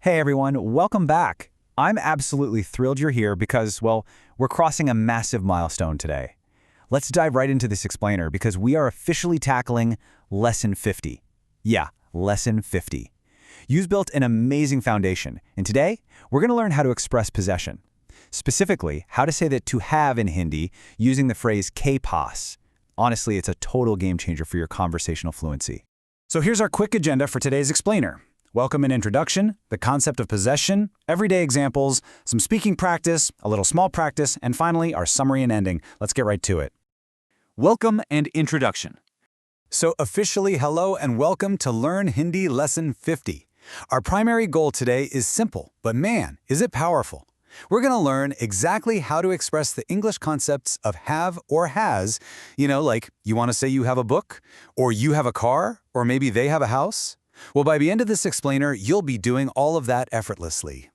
Hey everyone, welcome back. I'm absolutely thrilled you're here because, well, we're crossing a massive milestone today. Let's dive right into this explainer because we are officially tackling Lesson 50. Yeah, Lesson 50. You've built an amazing foundation, and today we're going to learn how to express possession. Specifically, how to say that to have in Hindi using the phrase ke paas. Honestly, it's a total game changer for your conversational fluency. So here's our quick agenda for today's explainer. Welcome and introduction, the concept of possession, everyday examples, some speaking practice, a little small practice, and finally, our summary and ending. Let's get right to it. Welcome and introduction. So officially, hello and welcome to Learn Hindi Lesson 50. Our primary goal today is simple, but man, is it powerful. We're going to learn exactly how to express the English concepts of have or has, like you want to say you have a book, or you have a car, or maybe they have a house. Well, by the end of this explainer, you'll be doing all of that effortlessly.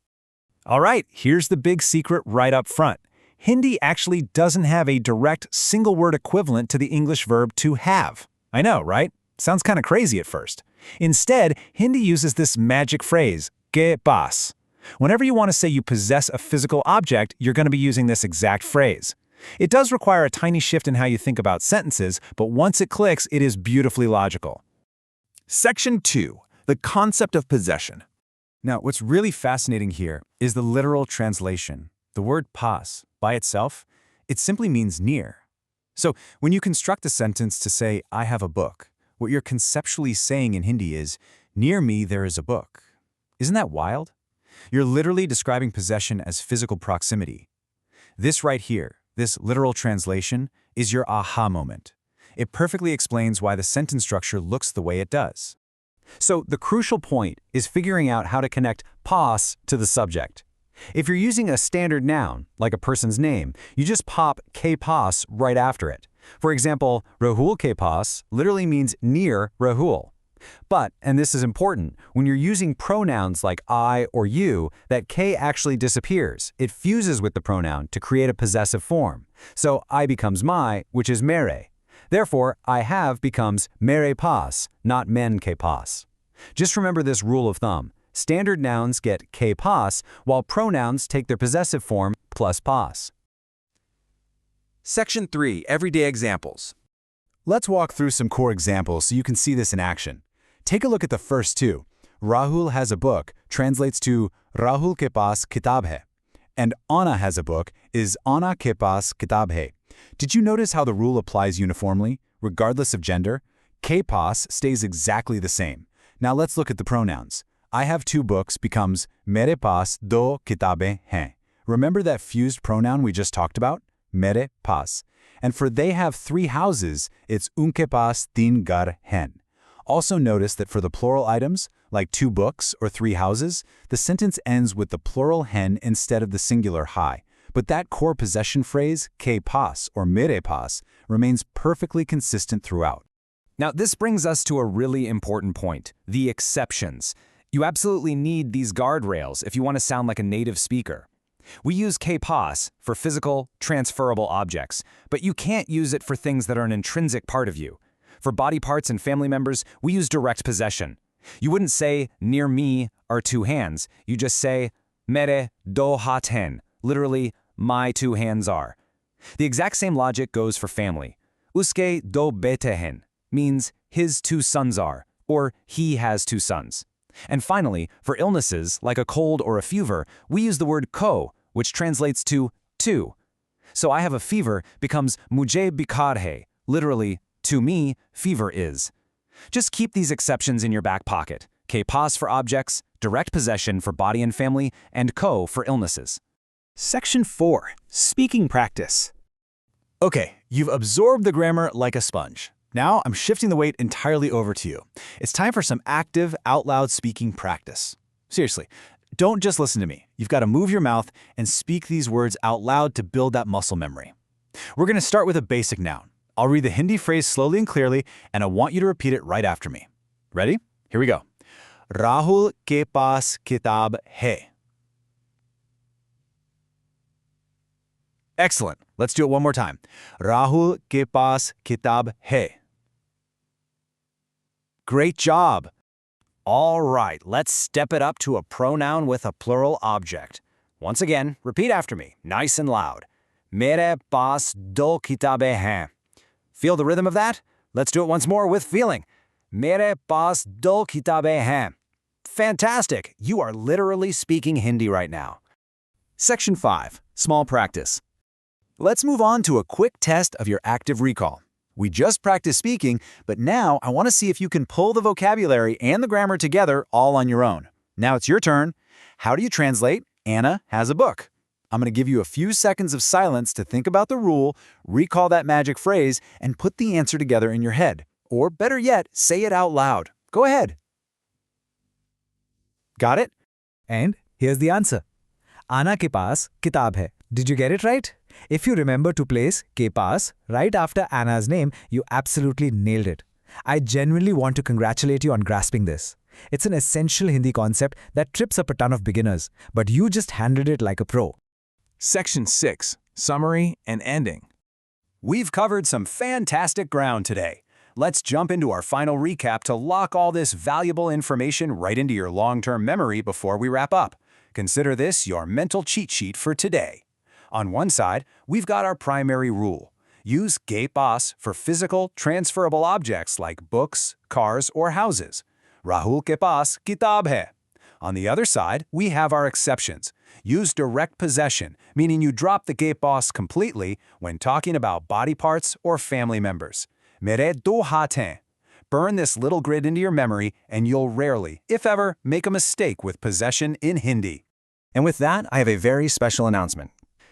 All right, here's the big secret right up front. Hindi actually doesn't have a direct single-word equivalent to the English verb to have. I know, right? Sounds kind of crazy at first. Instead, Hindi uses this magic phrase, ke paas. Whenever you want to say you possess a physical object, you're going to be using this exact phrase. It does require a tiny shift in how you think about sentences, but once it clicks, it is beautifully logical. Section 2. The concept of possession. Now, what's really fascinating here is the literal translation. The word paas, by itself, it simply means near. So, when you construct a sentence to say, I have a book, what you're conceptually saying in Hindi is, near me there is a book. Isn't that wild? You're literally describing possession as physical proximity. This right here, this literal translation, is your aha moment. It perfectly explains why the sentence structure looks the way it does. So the crucial point is figuring out how to connect paas to the subject. If you're using a standard noun, like a person's name, you just pop ke paas right after it. For example, Rahul ke paas literally means near Rahul. But, and this is important, when you're using pronouns like I or you, that ke actually disappears. It fuses with the pronoun to create a possessive form. So I becomes my, which is mere. Therefore, I have becomes mere paas, not men ke paas. Just remember this rule of thumb. Standard nouns get ke paas, while pronouns take their possessive form plus paas. Section 3. Everyday examples. Let's walk through some core examples so you can see this in action. Take a look at the first two. Rahul has a book translates to Rahul ke paas kitab hai. And Anna has a book is Anna ke paas kitab hai. Did you notice how the rule applies uniformly, regardless of gender? Ke paas stays exactly the same. Now let's look at the pronouns. I have two books becomes mere paas do kitabein hain. Remember that fused pronoun we just talked about? Mere paas. And for they have three houses, it's unke paas teen ghar hain. Also notice that for the plural items, like two books or three houses, the sentence ends with the plural hen instead of the singular hai. But that core possession phrase, ke paas or mere paas, remains perfectly consistent throughout. Now, this brings us to a really important point, the exceptions. You absolutely need these guardrails if you want to sound like a native speaker. We use ke paas for physical, transferable objects, but you can't use it for things that are an intrinsic part of you. For body parts and family members, we use direct possession. You wouldn't say, near me are two hands. You just say, mere do hath hain. Literally, my two hands are. The exact same logic goes for family. Uske do bete hain means his two sons are, or he has two sons. And finally, for illnesses like a cold or a fever, we use the word ko, which translates to two. So I have a fever becomes mujhe bikar hai, literally, to me, fever is. Just keep these exceptions in your back pocket. Ke paas for objects, direct possession for body and family, and ko for illnesses. Section 4. Speaking practice. Okay, you've absorbed the grammar like a sponge. Now I'm shifting the weight entirely over to you. It's time for some active, out-loud speaking practice. Seriously, don't just listen to me. You've got to move your mouth and speak these words out loud to build that muscle memory. We're going to start with a basic noun. I'll read the Hindi phrase slowly and clearly, and I want you to repeat it right after me. Ready? Here we go. Rahul ke paas kitab hai. Excellent. Let's do it one more time. Rahul ke paas kitab hai. Great job. All right, let's step it up to a pronoun with a plural object. Once again, repeat after me, nice and loud. Mere paas do kitabe hain. Feel the rhythm of that? Let's do it once more with feeling. Mere paas do kitabe hain. Fantastic! You are literally speaking Hindi right now. Section 5. Small practice. Let's move on to a quick test of your active recall. We just practiced speaking, but now I want to see if you can pull the vocabulary and the grammar together all on your own. Now it's your turn. How do you translate Anna has a book? I'm going to give you a few seconds of silence to think about the rule, recall that magic phrase, and put the answer together in your head. Or better yet, say it out loud. Go ahead. Got it? And here's the answer. Ana ke paas kitab hai. Did you get it right? If you remember to place ke paas right after Anna's name, you absolutely nailed it. I genuinely want to congratulate you on grasping this. It's an essential Hindi concept that trips up a ton of beginners, but you just handled it like a pro. Section 6. Summary and ending. We've covered some fantastic ground today. Let's jump into our final recap to lock all this valuable information right into your long-term memory before we wrap up. Consider this your mental cheat sheet for today. On one side, we've got our primary rule. Use ke paas for physical, transferable objects like books, cars, or houses. Rahul ke paas kitab hai. On the other side, we have our exceptions. Use direct possession, meaning you drop the ke paas completely when talking about body parts or family members. Mere do haath hain. Burn this little grid into your memory and you'll rarely, if ever, make a mistake with possession in Hindi. And with that, I have a very special announcement.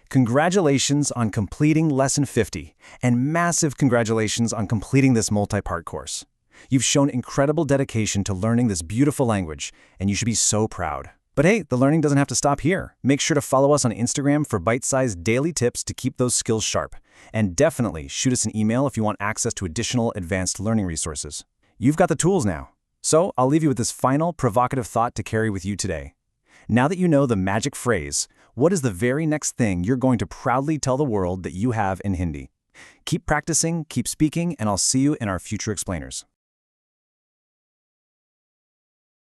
Congratulations on completing Lesson 50, and massive congratulations on completing this multi-part course. You've shown incredible dedication to learning this beautiful language, and you should be so proud. But hey, the learning doesn't have to stop here. Make sure to follow us on Instagram for bite-sized daily tips to keep those skills sharp. And definitely shoot us an email if you want access to additional advanced learning resources. You've got the tools now. So I'll leave you with this final provocative thought to carry with you today. Now that you know the magic phrase, what is the very next thing you're going to proudly tell the world that you have in Hindi? Keep practicing, keep speaking, and I'll see you in our future explainers.